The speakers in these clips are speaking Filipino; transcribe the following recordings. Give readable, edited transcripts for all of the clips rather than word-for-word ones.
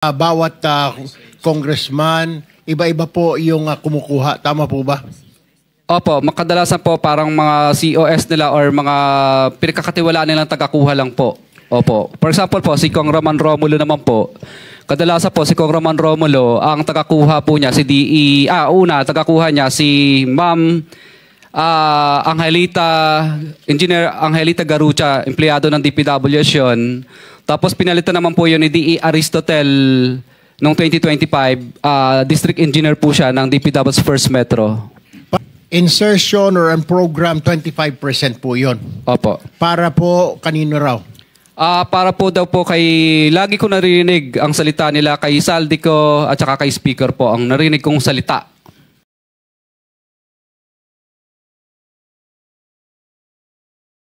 Bawat congressman, iba-iba po yung kumukuha. Tama po ba? Opo, makadalasan po parang mga COS nila or mga pinagkakatiwalaan nilang tagakuha lang po. Opo. For example po, si Kong Roman Romulo naman po. Kadalasan po si Kong Roman Romulo, ang tagakuha po niya si tagakuha niya si Ma'am Engineer Angelita Garucha, empleyado ng DPWH yun. Tapos pinalitan naman po yun ni D.E. Aristotel noong 2025. District Engineer po siya ng DPWH First Metro. Insertion or program 25% po yun. Opo. Para po kanino raw? Para po daw po kay, lagi ko narinig ang salita nila kay Saldico at saka kay Speaker po, ang narinig kong salita.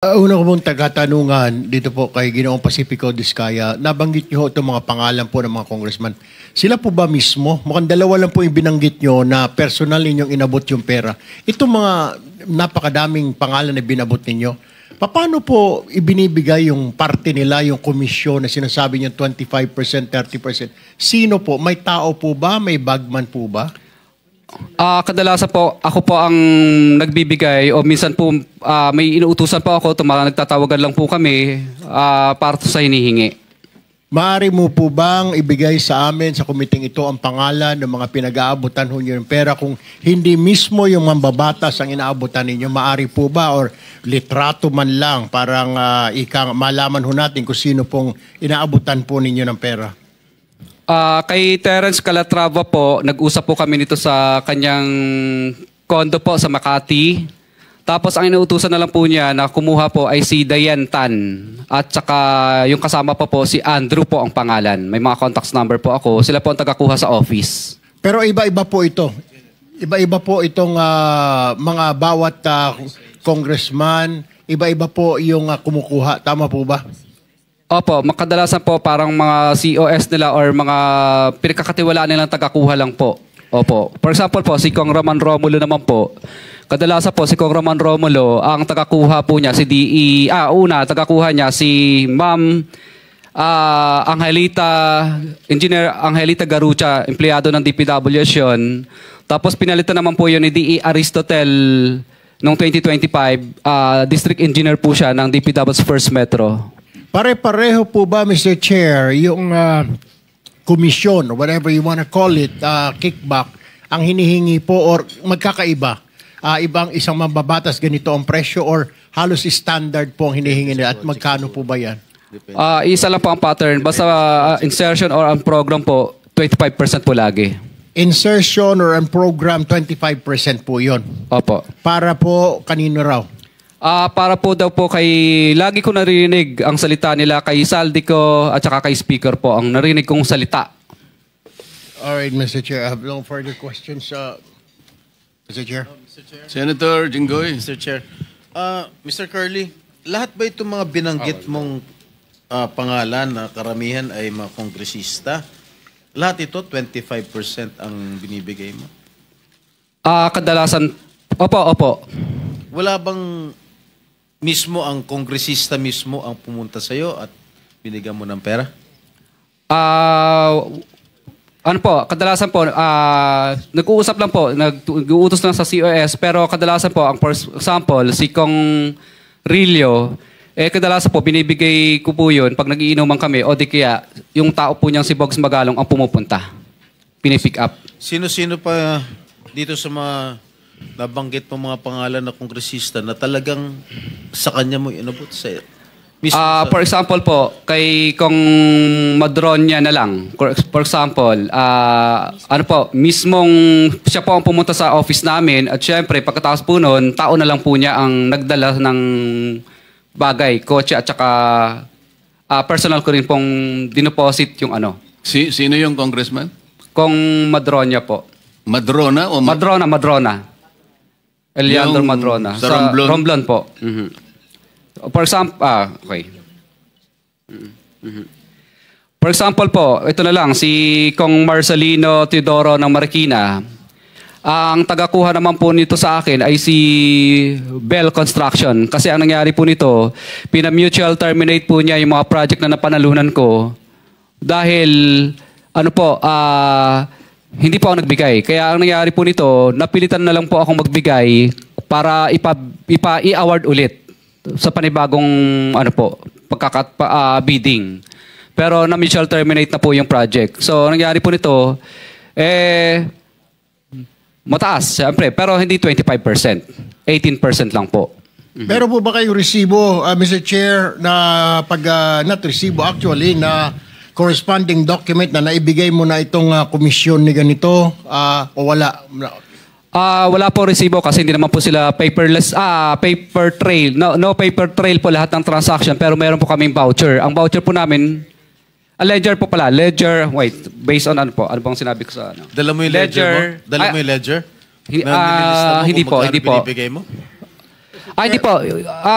Una ko mong tagatanungan dito po kay Ginoong Pacifico Diskaya, nabanggit niyo itong mga pangalan po ng mga congressman. Sila po ba mismo? Mukhang dalawa lang po yung binanggit niyo na personal ninyong inabot yung pera. Itong mga napakadaming pangalan na binabot ninyo, paano po ibinibigay yung parte nila, yung komisyon na sinasabi niyo 25%, 30%? Sino po? May tao po ba? May bagman po ba? Kadalasan po, ako po ang nagbibigay o minsan po may inuutusan po ako, nagtatawagan lang po kami para sa hinihingi. Maaari mo po bang ibigay sa amin sa komiting ito ang pangalan ng mga pinag-aabutan ho nyo ng pera kung hindi mismo yung mambabatas ang inaabutan ninyo? Maaari po ba or litrato man lang parang malaman ho natin kung sino pong inaabutan po ninyo ng pera? Kay Terence Calatrava po, nag-usap po kami nito sa kanyang condo po sa Makati. Tapos ang inuutusan na lang po niya na kumuha po ay si Diane Tan. At saka yung kasama pa po si Andrew po ang pangalan. May mga contacts number po ako. Sila po ang tagakuha sa office. Pero iba-iba po ito. Iba-iba po itong mga bawat congressman. Iba-iba po yung kumukuha. Tama po ba? Opo, makadalasan po parang mga COS nila or mga pinagkakatiwalaan nilang tagakuha lang po. Opo. For example po, si Kong Roman Romulo naman po. Kadalasan po si Kong Roman Romulo, ang tagakuha po niya si D.E. tagakuha niya si Ma'am Engineer Angelita Garucha, empleyado ng DPWH yun. Tapos pinalitan naman po yun ni D.E. Aristotel noong 2025. District Engineer po siya ng DPWH First Metro. Pare-pareho po ba, Mr. Chair, yung komisyon, or whatever you want to call it, kickback, ang hinihingi po or magkakaiba? Ibang isang mambabatas ganito ang presyo or halos standard po ang hinihingi nila at magkano po ba yan? Isa lang po ang pattern. Basta insertion or ang program po, 25% po lagi. Insertion or ang program, 25% po yun. Opo. Para po kanino raw? Para po daw po kay, lagi ko narinig ang salita nila kay Saldico at saka kay Speaker po, ang narinig kong salita. Alright, Mr. Chair. I have no further questions. Mr. Chair? Mr. Chair? Senator Jinggoy. Mr. Chair. Mr. Curly, lahat ba itong mga binanggit mong pangalan na karamihan ay mga kongresista? Lahat ito, 25% ang binibigay mo? Kadalasan, opo. Wala bang mismo ang kongresista mismo ang pumunta sa'yo at binigyan mo ng pera? Ano po, kadalasan po, nag-uusap lang po, nag-uutos lang sa COS, pero kadalasan po, ang for example, si Kong Rillo, kadalasan po, binibigay ko po yun pag nagiinuman kami, o di kaya, yung tao po niyang si Bogs Magalong ang pumupunta. Pinipick up. Sino-sino pa dito sa mga nabanggit mo mga pangalan na kongresista na talagang sa kanya mo inabot sa for example po, kay Kong Madronya na lang. For example, ano po, mismong siya po ang pumunta sa office namin at syempre pagkatapos po noon, tao na lang po niya ang nagdala ng bagay, kotse at saka personal ko rin pong dinoposit yung ano. Sino yung congressman? Kong Madronya po. Madrona o Madrona. Eliandro Madrona. Sa Romblon? Romblon po. For example, okay. For example po, ito na lang, si Kong Marcelino Teodoro ng Marikina. Ang tagakuha naman po nito sa akin ay si Bell Construction. Kasi ang nangyari po nito, pina-mutual terminate po niya yung mga project na napanalunan ko dahil ano po, hindi po ako nagbigay. Kaya ang nangyari po nito, napilitan na lang po akong magbigay para i-award ulit sa panibagong bidding. Pero na-mutual terminate na po yung project. So, ang nangyari po nito, mataas, siyempre, pero hindi 25%. 18% lang po. Meron po ba kayong resibo, Mr. Chair, na not resibo actually, na corresponding document na naibigay mo na itong komisyon ni ganito o wala? Wala po resibo kasi hindi naman po sila paperless, paper trail. No paper trail po lahat ng transaction pero meron po kaming voucher. Ang voucher po namin, ledger po pala. Ledger, wait, based on ano po? Ano bang sinabi ko sa ano? Dala mo yung ledger mo? Dala mo yung ledger? Hindi po, hindi po. Binibigay mo? Hindi po.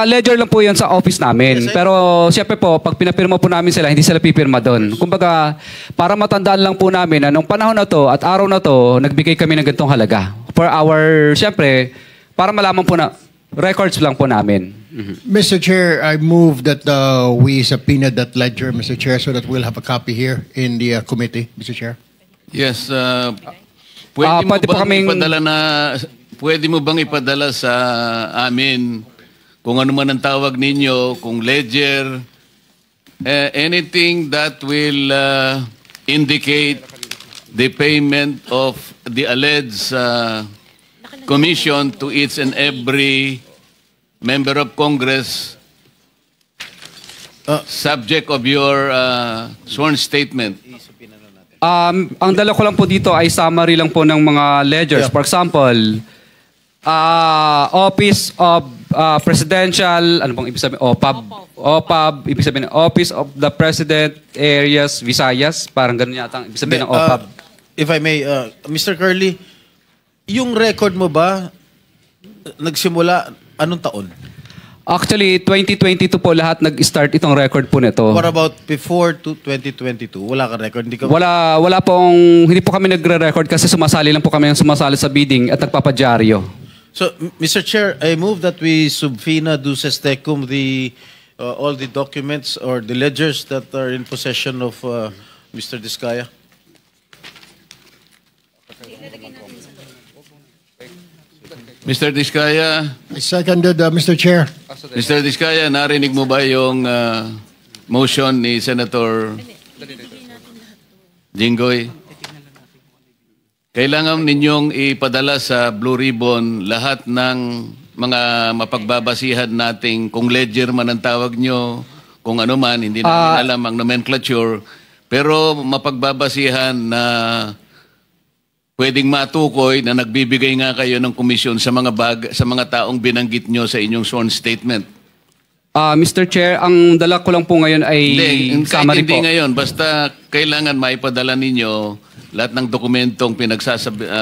Ledger lang po yun sa office namin. Pero siyempre po, pag pinapirma po namin sila, hindi sila pipirma doon. Kumbaga, para matandaan lang po namin na nung panahon na to at araw na to, nagbigay kami ng ganitong halaga. For our, siyempre, para malaman po na, records lang po namin. Mr. Chair, I move that we subpoena that ledger, Mr. Chair, so that we'll have a copy here in the committee, Mr. Chair. Yes. Pwede mo bang ipadala sa amin kung ano man ang tawag ninyo, kung ledger, anything that will indicate the payment of the alleged commission to each and every member of Congress subject of your sworn statement. Ang dala ko lang po dito ay summary lang po ng mga ledgers. For example, Office of Presidential, ano bang ibig sabihin? OPAB, ibig sabihin Office of the President Areas Visayas, parang ganun yata ang ibig sabihin ng OPAB. If I may, Mr. Curly, yung record mo ba nagsimula anong taon? Actually, 2022 po lahat nag-start itong record po nito. What about before 2022? Wala ka record? Wala hindi po kami nagre-record kasi sumasali lang po kami sa bidding at nagpapadyaryo. So, Mr. Chair, I move that we subpoena duces tecum all the documents or the ledgers that are in possession of Mr. Diskaya. Mr. Diskaya, I seconded, Mr. Chair. Mr. Diskaya, narinig mo ba yung motion ni Senator Jinggoy? Kailangan ninyong ipadala sa Blue Ribbon lahat ng mga mapagbabasihan nating kung ledger man ang tawag nyo, kung ano man, hindi namin alam ang nomenclature, pero mapagbabasihan na pwedeng matukoy na nagbibigay nga kayo ng komisyon sa mga taong binanggit nyo sa inyong sworn statement. Mr. Chair, ang dala ko lang po ngayon ay summary po. Hindi ngayon, basta kailangan maipadala ninyo lahat ng dokumentong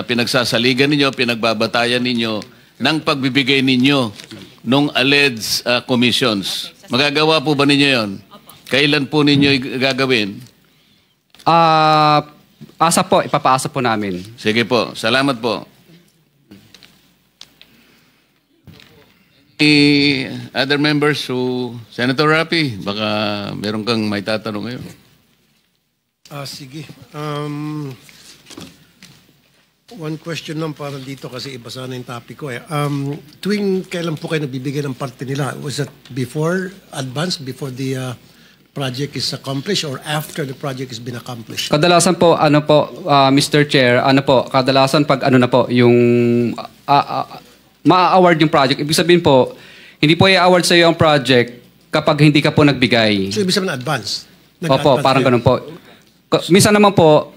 pinagsasaligan ninyo, pinagbabatayan ninyo ng pagbibigay ninyo ng alleged commissions. Magagawa po ba ninyo yon? Kailan po ninyo gagawin? Ipapaasa po namin. Sige po, salamat po. Other members Senator Rapi, baka meron kang may tatanong ngayon. Sige. One question lang para dito kasi iba sana yung topic ko. Tuwing kailan po kayo nagbibigay ng parte nila? Was it before the project is accomplished or after the project has been accomplished? Kadalasan po, Mr. Chair, kadalasan pag yung ma-award yung project. Ibig sabihin po, hindi po i-award sa iyo ang project kapag hindi ka po nagbigay. So, ibig sabihin advance? Opo, parang ganun po. Minsan naman po,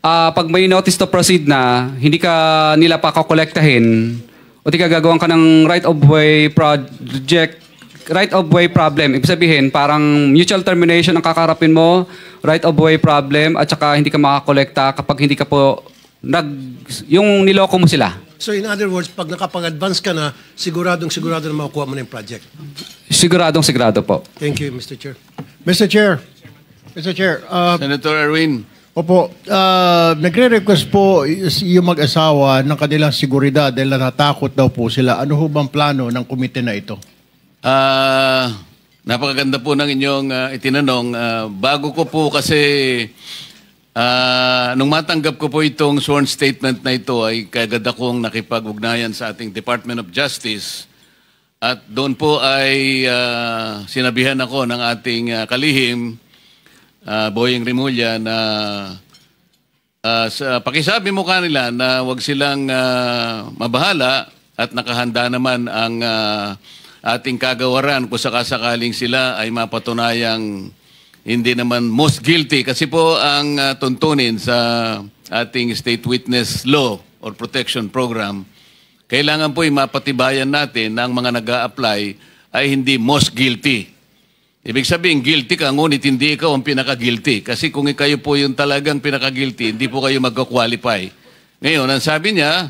pag may notice to proceed na, hindi ka nila pa kakolektahin, o di ka gagawan ka ng right-of-way problem. Ibig sabihin, parang mutual termination ang kakarapin mo, right-of-way problem, at saka hindi ka makakolekta kapag hindi ka po, yung niloko mo sila. So in other words, pag nakapag-advance ka na, siguro na makukuha mo na yung project. Sigurado po. Thank you, Mr. Chair. Mr. Chair, Senator Erwin. Opo, nagre-request po yung mag-asawa ng kanilang seguridad dahil natatakot daw po sila. Ano ho bang plano ng komite na ito? Napakaganda po ng inyong itinanong. Bago ko po kasi Nung matanggap ko po itong sworn statement na ito ay kagad akong nakipag-ugnayan sa ating Department of Justice at doon po ay sinabihan ako ng ating kalihim, Boyeng Rimulya, na pakisabi mo kanila na wag silang mabahala at nakahanda naman ang ating kagawaran kung sakasakaling sila ay mapatunayang hindi naman most guilty. Kasi po ang tuntunin sa ating State Witness Law or Protection Program, kailangan po mapatibayan natin na ang mga nag-a-apply ay hindi most guilty. Ibig sabihin, guilty ka, ngunit hindi ikaw ang pinaka-guilty. Kasi kung kayo po yung talagang pinaka-guilty, hindi po kayo mag-qualify. Ngayon, ang sabi niya,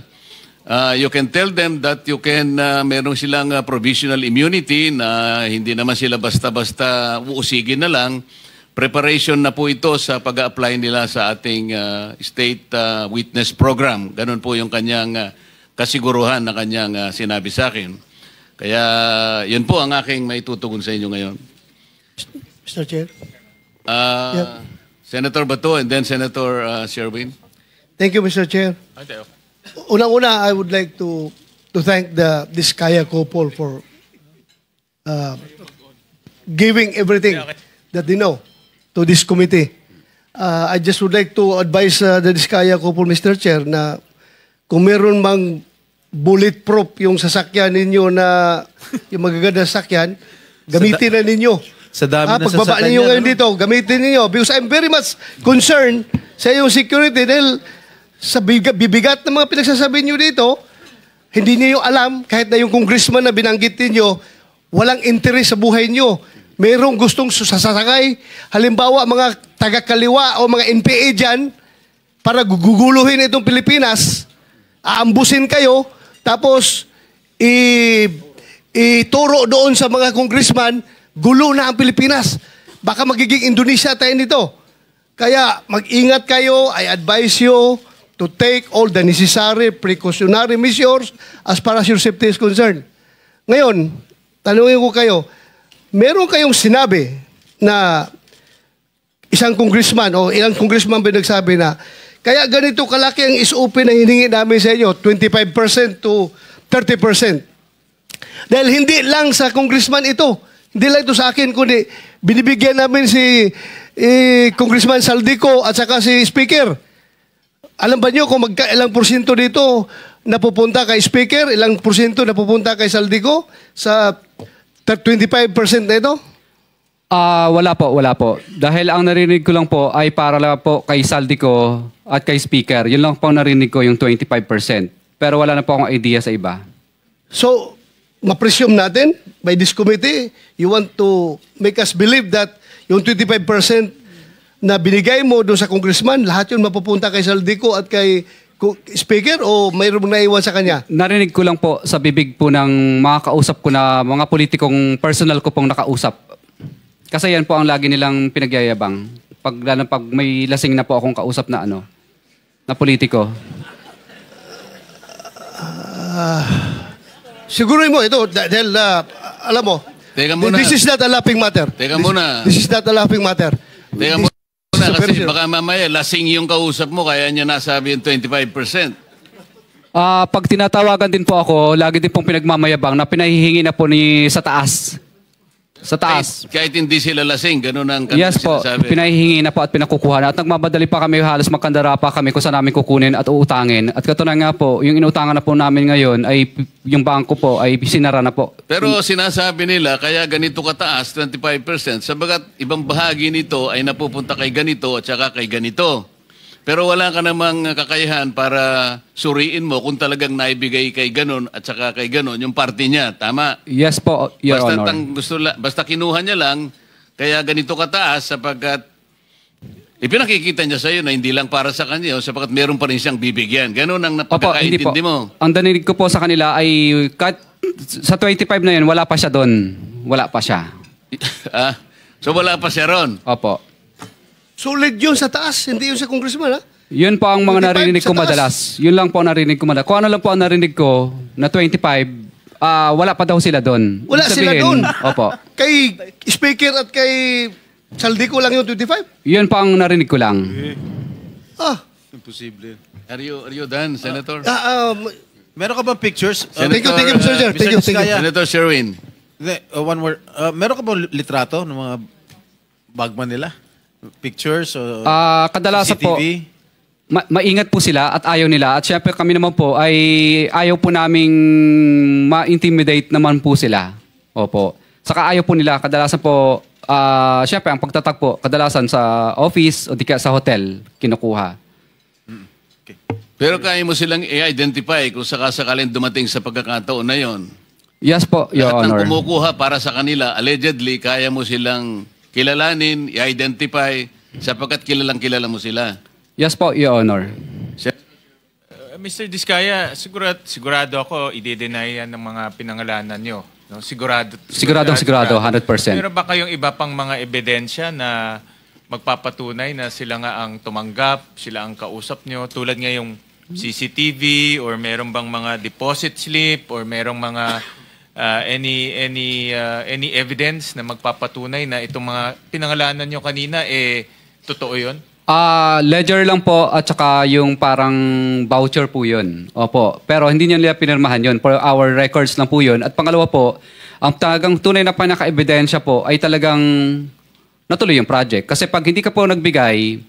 you can tell them that you can, meron silang provisional immunity na hindi naman sila basta-basta uusigin na lang. Preparation na po ito sa pag-a-apply nila sa ating State Witness Program. Ganun po yung kanyang kasiguruhan na kanyang sinabi sa akin. Kaya yun po ang aking maitutugon sa inyo ngayon. Mr. Chair. Senator Bato and then Senator Sherwin. Thank you, Mr. Chair. Unang-una, I would like to thank the Diskaya couple for giving everything that they know to this committee. I just would like to advise the Diskaya couple, Mr. Chair, na kung meron mang bulletproof yung sasakyan ninyo na yung magaganda sasakyan, gamitin na ninyo. Sa dami na pagbaba sasakyan ninyo niya, ngayon dito, gamitin ninyo. Because I'm very much concerned sa iyong security dahil sa bibigat ng mga pinagsasabi nyo dito, hindi niyo alam, kahit na yung congressman na binanggit ninyo, walang interes sa buhay nyo. Merong gustong sasakay, halimbawa mga taga-kaliwa o mga NPA dyan, para guguluhin itong Pilipinas, aambusin kayo, tapos ituro doon sa mga congressman, gulo na ang Pilipinas. Baka magiging Indonesia tayo nito. Kaya mag-ingat kayo, I advise you to take all the necessary precautionary measures as far as your safety is concerned. Ngayon, tanungin ko kayo, meron kayong sinabi na isang congressman o ilang congressman ba nagsabi na kaya ganito kalaki ang SOP na hiningi namin sa inyo, 25% to 30%. Dahil hindi lang sa congressman ito, hindi lang ito sa akin, kundi binibigyan namin si Congressman Saldico at saka si Speaker. Alam ba nyo kung ilang porsyento dito napupunta kay Speaker, ilang porsyento napupunta kay Saldico sa 25% na ito? Wala po. Dahil ang narinig ko lang po ay para lang po kay Saldico at kay Speaker. Yun lang po ang narinig ko, yung 25%. Pero wala na po akong idea sa iba. So, ma-presume natin, by this committee, you want to make us believe that yung 25% na binigay mo doon sa congressman, lahat yun mapupunta kay Saldico at kay Speaker o mayroong naiwan sa kanya? Narinig ko lang po sa bibig po ng mga kausap ko na mga politikong personal ko pong nakausap. Kasi yan po ang lagi nilang pinagyayabang. Lalo pag may lasing na po akong kausap na na politiko. Siguro mo ito dahil alam mo, Teka muna. this is not a laughing matter. Teka muna. This is not a laughing matter. Teka muna kasi baka mamaya lasing yung kausap mo kaya niya nasabi yung 25%. Pag tinatawagan din po ako, lagi din pong pinagmamayabang na pinahihingi na po sa taas. Sa taas. Kahit hindi sila lasing, ganun ang kanilang Yes po, sinasabi. pinahihingi na po at pinakukuha na. At nagmamadali pa kami, halos magkandara pa kami kung saan namin kukunin at uutangin. At katunayan nga po, yung inuutangan na po namin ngayon ay yung bangko po ay sinara na po. Pero sinasabi nila, kaya ganito kataas, 25%, sabagat ibang bahagi nito ay napupunta kay ganito at saka kay ganito. Pero wala ka namang kakayahan para suriin mo kung talagang naibigay kay ganon at saka kay ganon yung party niya. Tama? Yes po, Your Honor. Basta kinuha niya lang, kaya ganito kataas sapagkat ipinakikita niya sa iyo na hindi lang para sa kanya, sapagkat meron pa rin siyang bibigyan. Ganon ang napagkakaintindi mo. Ang danilig ko po sa kanila ay sa 25 na yun, wala pa siya doon. Wala pa siya. So wala pa siya ron. Opo. Solid yun sa taas, hindi yun sa congressman, ha? Yun po ang mga 25 narinig ko sa taas. madalas. Yun lang po ang narinig ko madalas. Kung ano lang po ang narinig ko na 25, wala pa daw sila doon. Wala Ibig sila sabihin, doon. Opo. Kay Speaker at kay Saldico lang yung 25? Yun po ang narinig ko lang. Imposible. Are you done, Senator? Meron ka bang pictures? Thank you, Mr. Chair. Thank you, thank you. Diskaya, Senator Sherwin. one word. Meron ka bang litrato ng mga bagman nila? Pictures o Kadalasan po, CCTV? maingat po sila at ayaw nila. At syempre kami naman po ay ayaw po naming ma-intimidate naman po sila. Opo. Saka ayaw po nila. Kadalasan po, syempre ang pagtatag po, kadalasan sa office o di kaya sa hotel, kinukuha. Pero kaya mo silang i-identify kung sakasakalin dumating sa pagkakataon na yon. Yes po, Your Lahat ng Honor. kumukuha para sa kanila, allegedly, kaya mo silang kilalanin, i-identify, sapagkat kilala mo sila. Yes po, Your Honor. Mr. Diskaya, sigurado ako i-deny yan ng mga pinangalanan nyo. No? Sigurado, 100%. Pero ba kayong iba pang mga ebidensya na magpapatunay na sila nga ang tumanggap, sila ang kausap nyo, tulad nga yung CCTV or meron bang mga deposit slip or merong mga any evidence na magpapatunay na itong mga pinangalanan nyo kanina totoo yun? Ledger lang po at saka yung parang voucher po yun. Opo. Pero hindi nila pinirmahan yun. For our records lang po yun. At pangalawa po, ang talagang tunay na panaka-ebidensya po ay talagang natuloy yung project. Kasi pag hindi ka po nagbigay,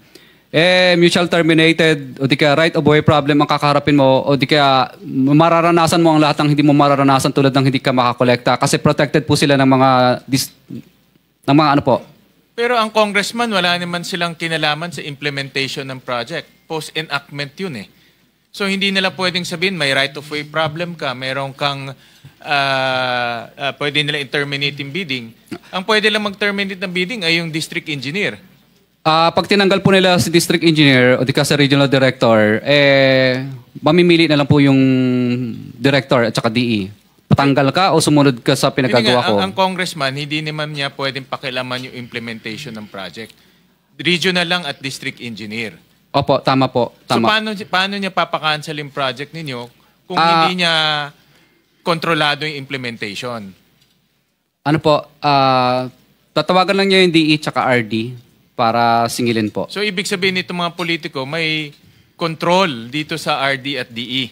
mutual terminated o di kaya right of way problem ang kakaharapin mo o di kaya mararanasan mo ang lahat ng hindi mo mararanasan tulad ng hindi ka makakolekta kasi protected po sila ng mga ano po. Pero ang congressman, wala naman silang kinalaman sa implementation ng project. Post-enactment yun eh. So hindi nila pwedeng sabihin may right of way problem ka, meron kang pwede nila i-terminate yung bidding. Ang pwede lang mag-terminate ng bidding ay yung district engineer. Pag tinanggal po nila si district engineer o di ka sa regional director, mamimili na lang po yung director at saka DE. Patanggal ka o sumunod ka sa pinagagawa ko? Ang congressman, hindi naman niya pwedeng pakialaman yung implementation ng project. Regional lang at district engineer. Opo, tama po. Tama. So paano niya papakancel yung project ninyo kung hindi niya kontrolado yung implementation? Ano po, tatawagan lang niya yung DE tsaka RD para singilin po. So ibig sabihin nitong mga politiko, may control dito sa RD at DE.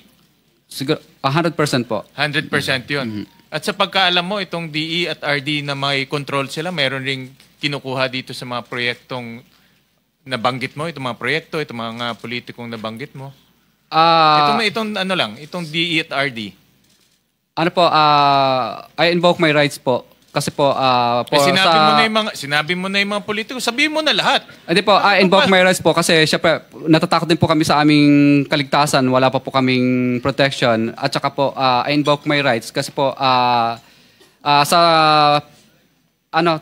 Siguro, 100% po. 100% yun. At sa pagkaalam mo, itong DE at RD na may control sila, meron ring kinukuha dito sa mga proyektong nabanggit mo, itong mga proyekto, itong mga politikong nabanggit mo. Itong DE at RD. Ano po, I invoke my rights po. Kasi po, sinabi mo na yung mga politiko, sabihin mo na lahat. Hindi po, I invoke my rights po kasi syempre natatakot din po kami sa aming kaligtasan, wala pa po kaming protection. At saka po, I invoke my rights kasi po sa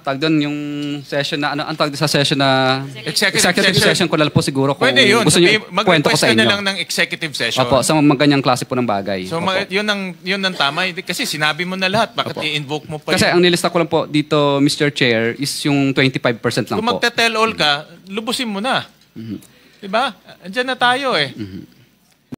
tag doon yung session na ang tag sa session na executive session ko lang po siguro kung pwede yun. gusto niyo kwento ko sa Mag-request ka na inyo. lang ng executive session. Opo, sa mga ganyang klase po ng bagay. So Opo. yun ang tama kasi sinabi mo na lahat, bakit i-invoke mo pa Kasi yun? ang nilista ko lang po dito, Mr. Chair, is yung 25% lang Kung po. magte-tell all ka, lubusin mo na. Diba? Andiyan na tayo eh.